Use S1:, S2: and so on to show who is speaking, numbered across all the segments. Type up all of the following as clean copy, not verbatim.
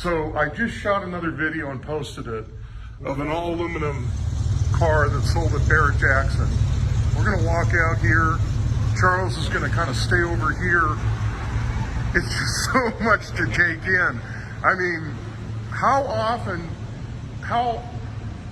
S1: So I just shot another video and posted it of an all aluminum car that sold at Barrett Jackson. We're gonna walk out here. Charles is gonna kind of stay over here. It's just so much to take in. I mean, how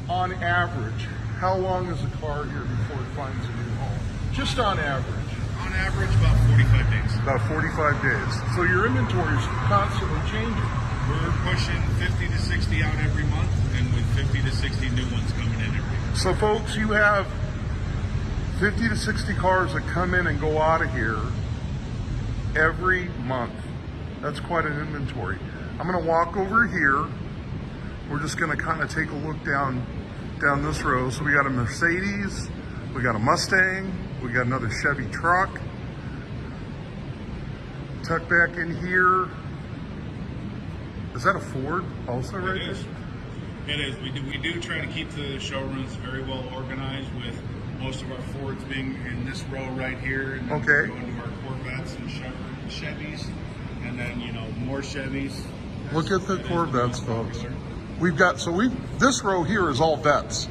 S1: on average, how long is a car here before it finds a new home? Just on average.
S2: On average, about 45 days.
S1: About 45 days. So your inventory is constantly changing.
S2: We're pushing 50 to 60 out every month, and with 50 to 60 new ones coming in every month.
S1: So folks, you have 50 to 60 cars that come in and go out of here every month. That's quite an inventory. I'm gonna walk over here. We're just gonna kind of take a look down this row. So we got a Mercedes, we got a Mustang, we got another Chevy truck. Tuck back in here. Is that a Ford also right there?
S2: It is. We do try to keep the showrooms very well organized, with most of our Fords being in this row right here, and then
S1: Okay.
S2: go into our Corvettes and Chevys, and then more Chevys.
S1: Look at the
S2: That is
S1: Corvettes,
S2: most
S1: folks.
S2: popular.
S1: This row here is all vets.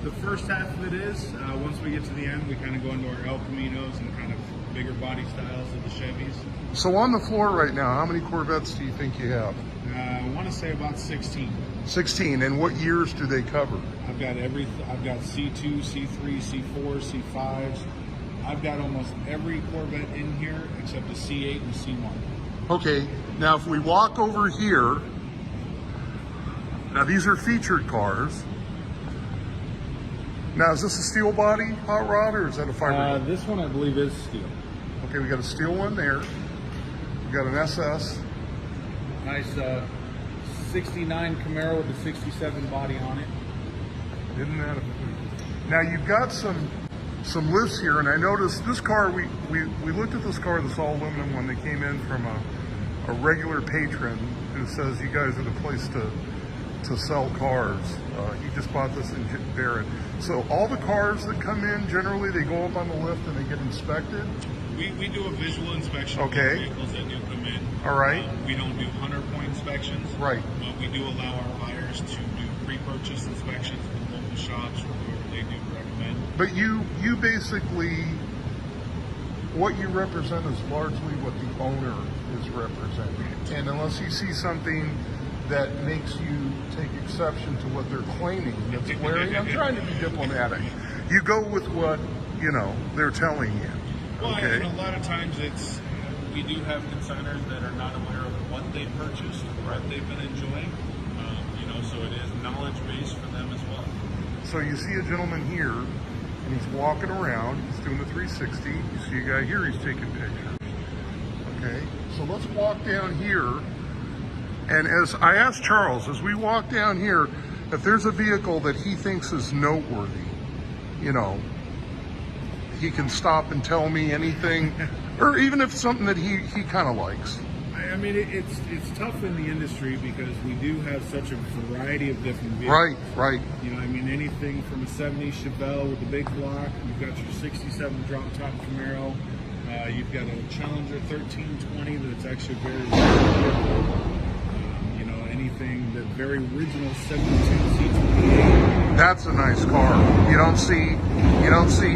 S2: The first half of it is. Once we get to the end, we kind of go into our El Caminos and kind of bigger body styles of the Chevys.
S1: So on the floor right now, how many Corvettes do you think you have?
S2: I want to say about 16.
S1: 16, and what years do they cover?
S2: I've got C2, C3, C4, C5s. I've got almost every Corvette in here except the C8 and the C1.
S1: Okay, now if we walk over here, now these are featured cars. Now is this a steel body hot rod or is that a fiber?
S2: This one I believe is steel.
S1: Okay, we got a steel one there. We got an SS.
S2: Nice 69 Camaro with a 67 body on it.
S1: Isn't that now you've got some lifts here, and I noticed this car, we looked at this car, this all aluminum one that came in from a regular patron who says you guys are the place to sell cars. He just bought this in Barrett. So all the cars that come in, generally they go up on the lift and they get inspected?
S2: We do a visual inspection
S1: Okay.
S2: of the vehicles that do come in.
S1: All right.
S2: We don't do 100-point inspections.
S1: Right.
S2: But we do allow our buyers to do pre-purchase inspections with local shops or whoever they do recommend.
S1: But you basically, what you represent is largely what the owner is representing. And unless you see something that makes you take exception to what they're claiming that's wearing, I'm trying to be diplomatic. You go with what, they're telling you.
S2: Well,
S1: Okay.
S2: and a lot of times we do have consigners that are not aware of what they purchased, what they've been enjoying. So it is knowledge based for them as well.
S1: So you see a gentleman here, and he's walking around, he's doing the 360. You see a guy here, he's taking pictures. Okay, so let's walk down here. And as I asked Charles, as we walk down here, if there's a vehicle that he thinks is noteworthy, he can stop and tell me anything, or even if something that he kind of likes.
S2: I mean, it's tough in the industry because we do have such a variety of different vehicles.
S1: Right.
S2: Anything from a 70 Chevelle with the big block. You've got your 67 drop top Camaro. You've got a Challenger 1320 that's actually very rare. Anything, the very original 72 Z28.
S1: That's a nice car. You don't see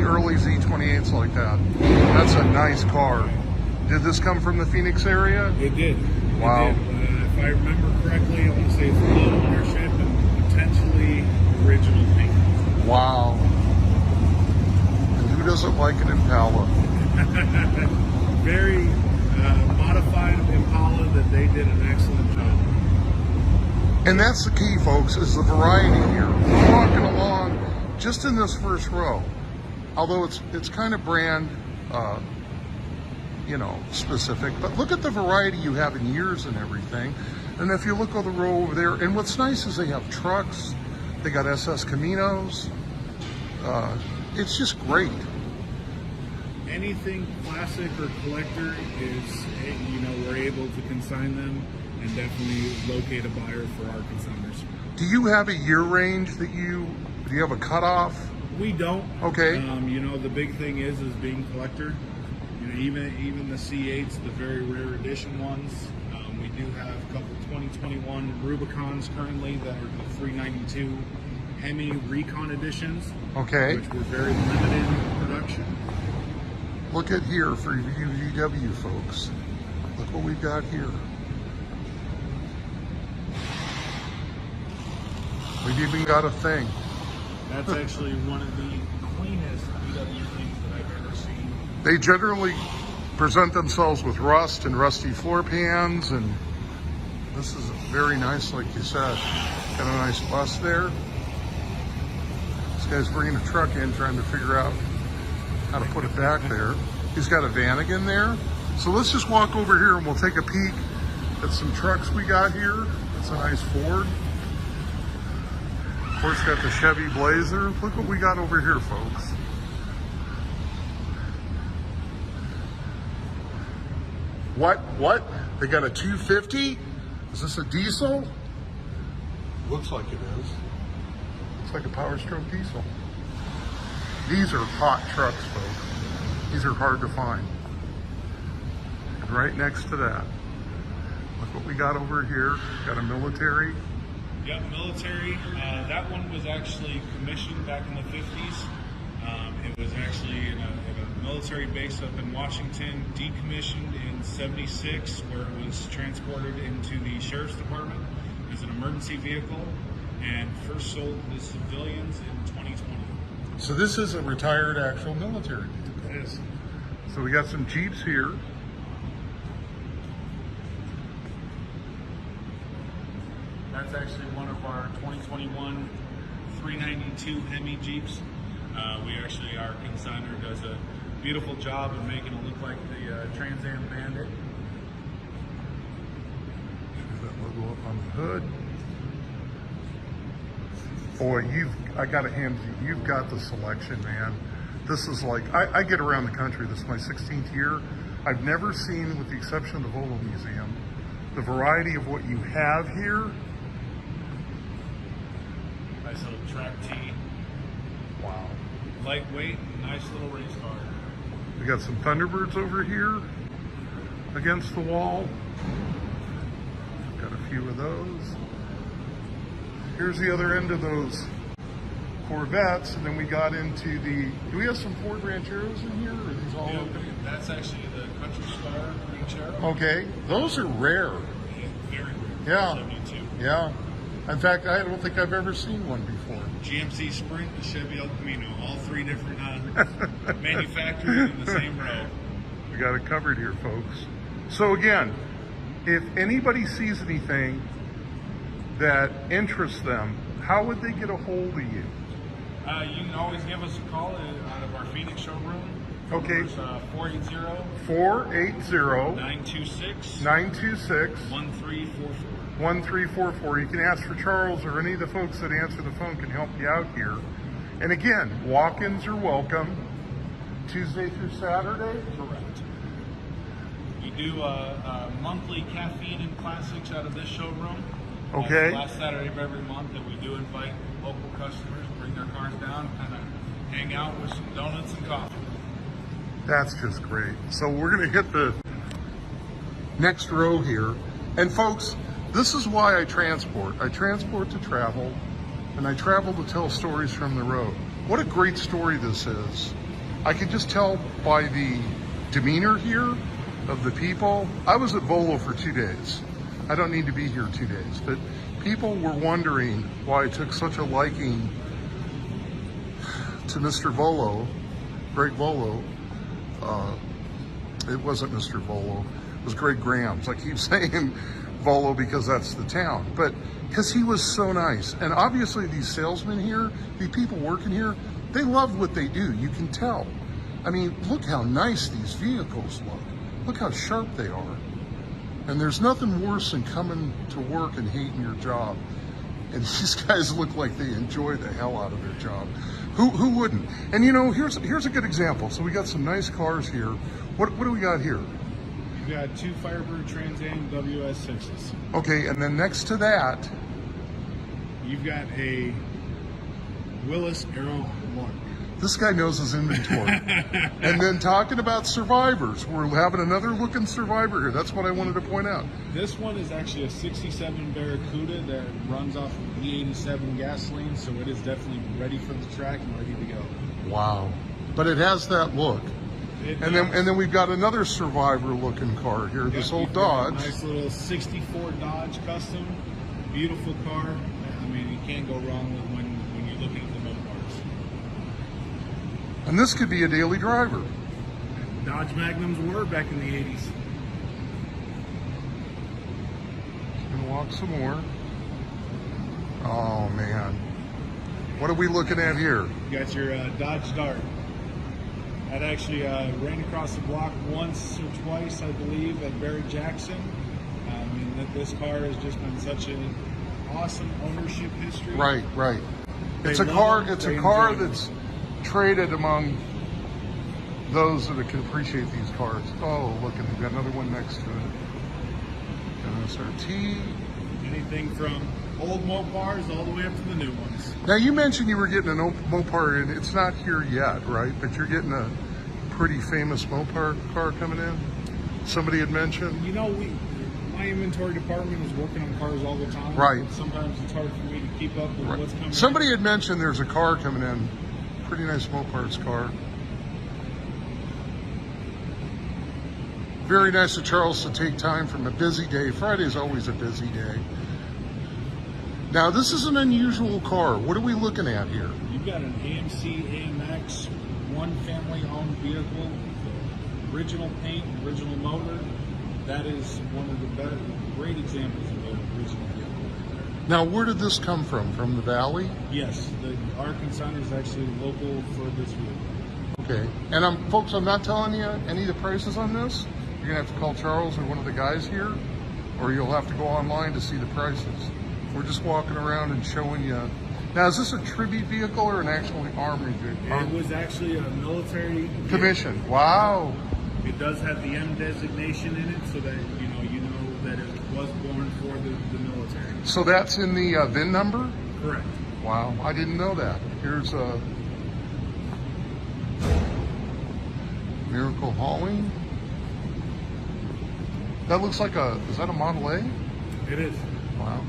S1: early Z28s like that. That's a nice car. Did this come from the Phoenix area?
S2: It did.
S1: Wow.
S2: It did. If I remember correctly, I want to say it's low ownership and potentially original paint.
S1: Wow. And who doesn't like an Impala?
S2: Very modified Impala that they did an excellent job.
S1: And that's the key, folks, is the variety here. We're walking along just in this first row, although it's kind of brand, specific. But look at the variety you have in years and everything. And if you look on the row over there, and what's nice is they have trucks, they got SS Caminos. It's just great.
S2: Anything classic or collector is, we're able to consign them and definitely locate a buyer for our consigners.
S1: Do you have a year range do you have a cutoff?
S2: We don't.
S1: Okay.
S2: The big thing is being collector. Even the C8s, the very rare edition ones, We do have a couple 2021 Rubicons currently that are the 392 Hemi Recon editions,
S1: Okay.
S2: which were very limited in production.
S1: Look at here for you VW folks. Look what we've got here. We've even got a thing.
S2: That's actually one of the cleanest VW things that I've ever seen.
S1: They generally present themselves with rust and rusty floor pans, and this is very nice, like you said. Got a nice bus there. This guy's bringing a truck in, trying to figure out how to put it back there. He's got a Vanagon there. So let's just walk over here and we'll take a peek at some trucks we got here. That's a nice Ford. Of course, got the Chevy Blazer. Look what we got over here, folks. What? They got a 250? Is this a diesel? Looks like it is. Looks like a Power Stroke diesel. These are hot trucks, folks. These are hard to find. And right next to that, look what we got over here. Got a military.
S2: Yep, military. That one was actually commissioned back in the 50s. It was actually in a military base up in Washington, decommissioned in 76, where it was transported into the Sheriff's Department as an emergency vehicle, and first sold to the civilians in 2020.
S1: So this is a retired actual military vehicle.
S2: It is.
S1: So we got some Jeeps here.
S2: That's actually one of our 2021 392 Hemi Jeeps. We actually, our consignor does a beautiful job of making it look like the Trans Am Bandit.
S1: There's that logo up on the hood. Boy, I gotta hand you've got the selection, man. This is like, I get around the country, this is my 16th year. I've never seen, with the exception of the Volvo Museum, the variety of what you have here.
S2: Nice little track T.
S1: Wow.
S2: Lightweight, nice little race car.
S1: We got some Thunderbirds over here against the wall. Got a few of those. Here's the other end of those Corvettes, and then we got into the, do we have some Ford Rancheros in here, or are these all
S2: Yeah,
S1: open?
S2: that's actually the Country Star Ranchero.
S1: Okay, those are rare.
S2: Very rare.
S1: Yeah.
S2: 72.
S1: Yeah. In fact, I don't think I've ever seen one before.
S2: GMC Sprint, the Chevy El Camino, all three different manufacturers in the same row.
S1: We got it covered here, folks. So again, if anybody sees anything that interests them, how would they get a hold of you?
S2: You can always give us a call out of our Phoenix showroom.
S1: Okay.
S2: 480
S1: 480
S2: 926
S1: 926
S2: 1344.
S1: 1344. You can ask for Charles, or any of the folks that answer the phone can help you out here. And again, walk-ins are welcome Tuesday through Saturday.
S2: Correct. We do monthly caffeine and classics out of this showroom.
S1: Okay.
S2: Last Saturday of every month, that we do invite local customers to bring their cars down, kind of hang out with some donuts and coffee.
S1: That's just great. So we're going to hit the next row here. And folks, this is why I transport. I transport to travel, and I travel to tell stories from the road. What a great story this is. I can just tell by the demeanor here of the people. I was at Volo for 2 days. I don't need to be here 2 days, but people were wondering why I took such a liking to Mr. Volo, Greg Volo. It wasn't Mr. Volo, it was Greg Grams. I keep saying Volo because that's the town, but because he was so nice. And obviously these salesmen here, the people working here, they love what they do. You can tell. I mean, look how nice these vehicles look. Look how sharp they are. And there's nothing worse than coming to work and hating your job. And these guys look like they enjoy the hell out of their job. Who wouldn't? And you know, here's a good example. So we got some nice cars here. What do we got here?
S2: You've got two Firebird Trans Am WS6s.
S1: Okay, and then next to that,
S2: You've got a Willis Aero Lark.
S1: This guy knows his inventory. And then talking about Survivors, we're having another looking Survivor here. That's what I wanted to point out.
S2: This one is actually a 67 Barracuda that runs off of E87 gasoline, so it is definitely ready for the track and ready to go.
S1: Wow. But it has that look. And then we've got another Survivor looking car here, this old Dodge.
S2: Nice little 64 Dodge Custom. Beautiful car. I mean, you can't go wrong with when you're looking at the motor parts.
S1: And this could be a daily driver.
S2: Dodge Magnums were back in the 80s.
S1: Gonna walk some more. Oh man. What are we looking at here?
S2: You got your Dodge Dart. That actually ran across the block once or twice, I believe, at Barry Jackson. I mean, this car has just been such an awesome ownership history.
S1: Right. It's
S2: They
S1: a car.
S2: love them,
S1: It's
S2: they
S1: a car
S2: enjoy them.
S1: that's traded among those that can appreciate these cars. Oh, look, and we've got another one next to it. An SRT.
S2: Anything from old Mopars all the way up to the new ones.
S1: Now you mentioned you were getting a Mopar, and it's not here yet, right? But you're getting a pretty famous Mopar car coming in. Somebody had mentioned.
S2: You know, my inventory department is working on cars all the time.
S1: Right.
S2: Sometimes it's hard for me to keep up with what's coming.
S1: Somebody had mentioned there's a car coming in. Pretty nice Mopar's car. Very nice of Charles to take time from a busy day. Friday is always a busy day. Now, this is an unusual car. What are we looking at here?
S2: You've got an AMC AMX, one family-owned vehicle, original paint, original motor. That is one of the better, great examples of an original vehicle right there.
S1: Now, where did this come from? From the Valley?
S2: Yes, our consignor is actually local for this vehicle.
S1: Okay. And folks, I'm not telling you any of the prices on this. You're going to have to call Charles or one of the guys here, or you'll have to go online to see the prices. We're just walking around and showing you. Now, is this a tribute vehicle or an actual army vehicle?
S2: It was actually a military
S1: Commission. Wow.
S2: It does have the M designation in it, so that you know that it was born for the military.
S1: So that's in the VIN number?
S2: Correct.
S1: Wow, I didn't know that. Here's a Miracle Hauling. That looks like is that a Model A?
S2: It is.
S1: Wow.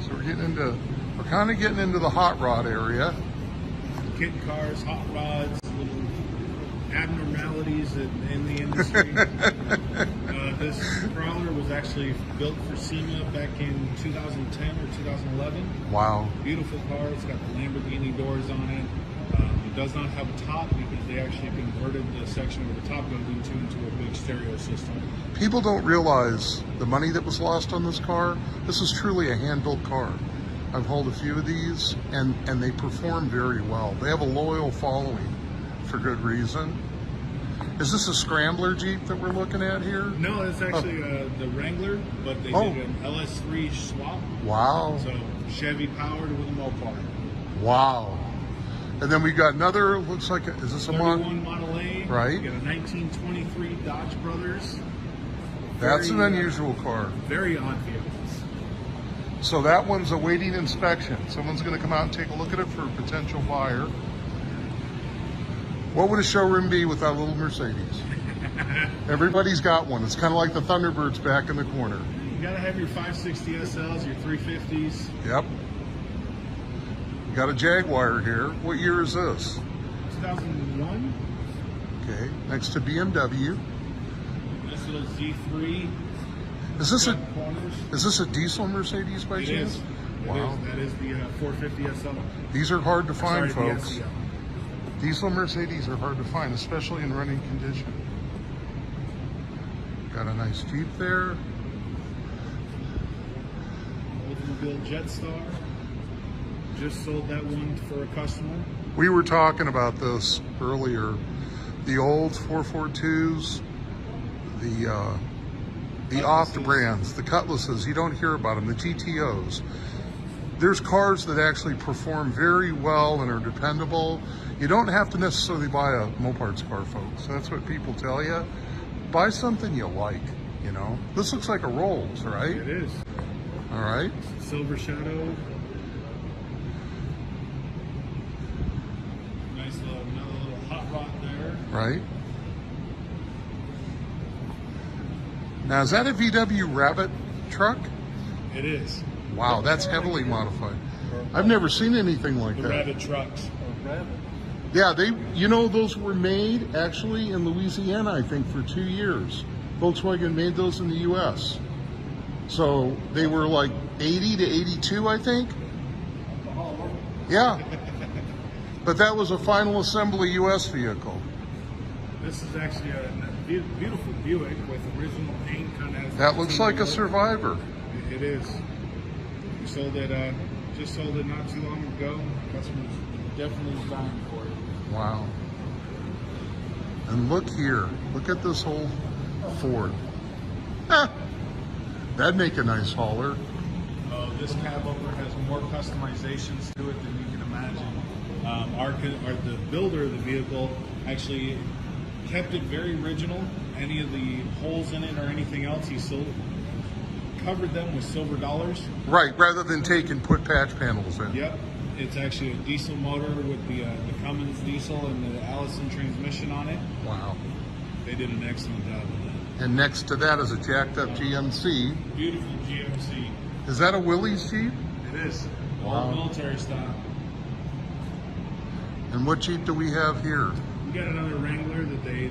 S1: So we're kind of getting into the hot rod area.
S2: Kit cars, hot rods, little abnormalities in the industry. This crawler was actually built for SEMA back in 2010 or 2011.
S1: Wow.
S2: Beautiful car. It's got the Lamborghini doors on it. It does not have a top because they actually converted the section where the top goes into a big stereo system.
S1: People don't realize the money that was lost on this car. This is truly a hand-built car. I've hauled a few of these, and they perform very well. They have a loyal following for good reason. Is this a Scrambler Jeep that we're looking at here?
S2: No, it's actually the Wrangler, but they did an LS3 swap.
S1: Wow.
S2: So Chevy powered with a Mopar.
S1: Wow. And then we got another, looks like, is this a
S2: 31 Model A.
S1: Right.
S2: You got a 1923 Dodge Brothers.
S1: That's an
S2: Very,
S1: unusual car.
S2: Very odd vehicles.
S1: So that one's awaiting inspection. Someone's going to come out and take a look at it for a potential buyer. What would a showroom be without a little Mercedes? Everybody's got one. It's kind of like the Thunderbirds back in the corner.
S2: You gotta have your 560 SLs, your 350s.
S1: Yep. We got a Jaguar here. What year is this?
S2: 2001.
S1: Okay, next to BMW.
S2: This little Z3.
S1: Is this
S2: got corners.
S1: a diesel Mercedes by
S2: It
S1: chance?
S2: is.
S1: Wow.
S2: That is the 450 SL.
S1: These are hard to find,
S2: Sorry, the
S1: folks.
S2: SEL.
S1: Diesel Mercedes are hard to find, especially in running condition. Got a nice Jeep there.
S2: Oldsmobile Jetstar. Just sold that one for a customer.
S1: We were talking about this earlier. The old 442s, the off brands, the Cutlasses, you don't hear about them, the GTOs. There's cars that actually perform very well and are dependable. You don't have to necessarily buy a Moparts car, folks. That's what people tell you. Buy something you like, you know. This looks like a Rolls, right?
S2: It is.
S1: All right.
S2: Silver Shadow.
S1: right? Now, is that a VW Rabbit truck?
S2: It is.
S1: Wow, that's heavily modified. I've never seen anything like
S2: The
S1: that.
S2: Rabbit trucks.
S1: Yeah, those were made actually in Louisiana, I think, for 2 years. Volkswagen made those in the U.S. So they were like 80 to 82, I think. Yeah. But that was a final assembly U.S. vehicle.
S2: This is actually a beautiful Buick with original paint. Kind of.
S1: That looks like a Survivor.
S2: It is. We sold it. Just sold it not too long ago. Customers definitely dying for it.
S1: Wow. And look here. Look at this whole Ford. Ah, that'd make a nice hauler.
S2: This cab over has more customizations to it than you can imagine. The builder of the vehicle actually kept it very original. Any of the holes in it or anything else, he still covered them with silver dollars.
S1: Right, rather than take and put patch panels in.
S2: Yep. It's actually a diesel motor with the Cummins diesel and the Allison transmission on it.
S1: Wow.
S2: They did an excellent job of that.
S1: And next to that is a jacked up GMC.
S2: Beautiful GMC.
S1: Is that a Willys Jeep?
S2: It is.
S1: Wow.
S2: All military style.
S1: And what Jeep do we have here?
S2: We got another Wrangler that the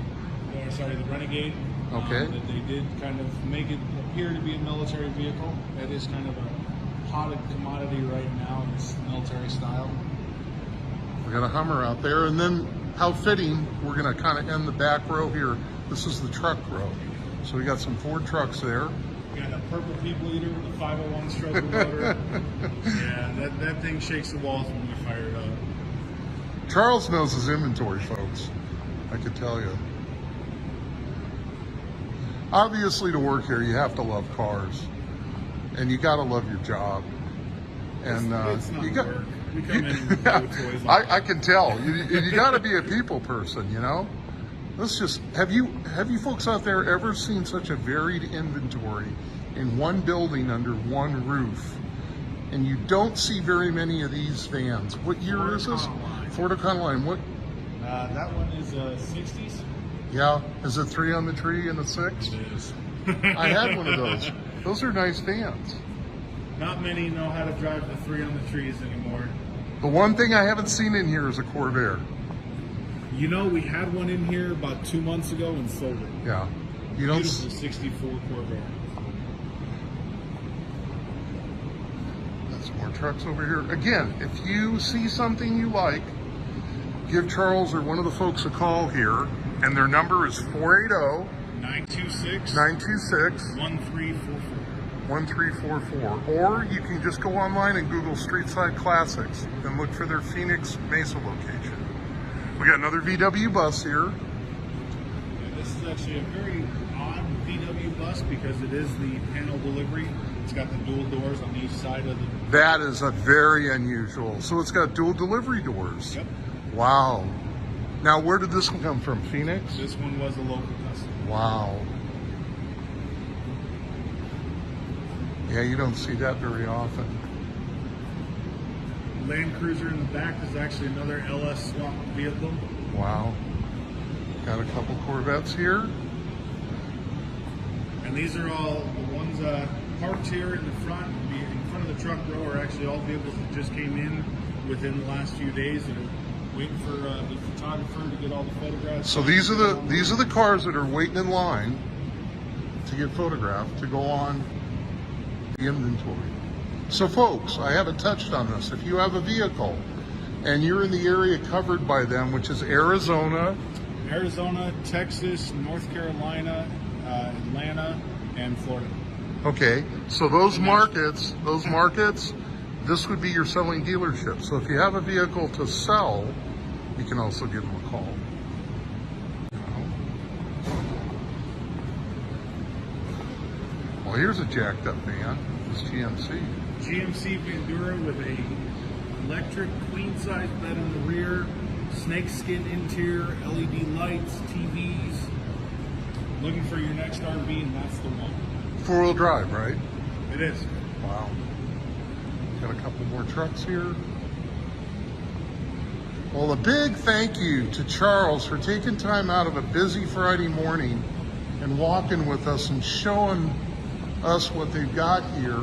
S2: Renegade.
S1: Okay.
S2: That they did kind of make it appear to be a military vehicle. That is kind of a hotted commodity right now in this military style.
S1: We got a Hummer out there, and then how fitting, we're gonna kind of end the back row here. This is the truck row. So we got some Ford trucks there.
S2: We got a purple people eater with a 501 stroke motor. Yeah, that thing shakes the walls when we fire it up.
S1: Charles knows his inventory, folks. I could tell you. Obviously, to work here, you have to love cars, and you got to love your job. And
S2: it's not
S1: you got.
S2: work. We come in with toys.
S1: I can tell. You got to be a people person, you know. Let's just have you folks out there ever seen such a varied inventory in one building under one roof? And you don't see very many of these vans. What year is this? Ford Econoline. What?
S2: That one is 60s.
S1: Yeah. Is it 3 on the tree and a 6?
S2: It is.
S1: I had one of those. Those are nice vans.
S2: Not many know how to drive the 3 on the trees anymore.
S1: The one thing I haven't seen in here is a Corvair.
S2: You know, we had one in here about 2 months ago and sold it.
S1: Yeah. You don't.
S2: Beautiful 64 Corvair.
S1: Some more trucks over here. Again, if you see something you like, give Charles or one of the folks a call here, and their number is 480
S2: 926
S1: 926
S2: 1344.
S1: 1344. Or you can just go online and Google Streetside Classics and look for their Phoenix Mesa location. We got another VW bus here.
S2: Yeah, this is actually a very odd VW bus because it is the panel delivery. It's got the dual doors on each side of the...
S1: That is a very unusual. So it's got dual delivery doors.
S2: Yep.
S1: Wow. Now, where did this one come from? Phoenix?
S2: This one was a local customer.
S1: Wow. Yeah, you don't see that very often.
S2: Land Cruiser in the back is actually another LS swap vehicle.
S1: Wow. Got a couple Corvettes here.
S2: And these are all the ones parked here in the front. In front of the truck row are actually all vehicles that just came in within the last few days that are waiting for the photographer to get all the photographs.
S1: So these are the cars that are waiting in line to get photographed to go on the inventory. So folks, I haven't touched on this. If you have a vehicle and you're in the area covered by them, which is Arizona,
S2: Texas, North Carolina, Atlanta, and Florida.
S1: okay, so those markets, this would be your selling dealership. So if you have a vehicle to sell, you can also give them a call. Well, here's a jacked up van. This GMC.
S2: GMC Bandura with a electric queen size bed in the rear, snakeskin interior, LED lights, TVs. Looking for your next RV, and that's the one.
S1: 4-wheel drive, right?
S2: It is.
S1: Wow. Got a couple more trucks here. Well, a big thank you to Charles for taking time out of a busy Friday morning and walking with us and showing us what they've got here.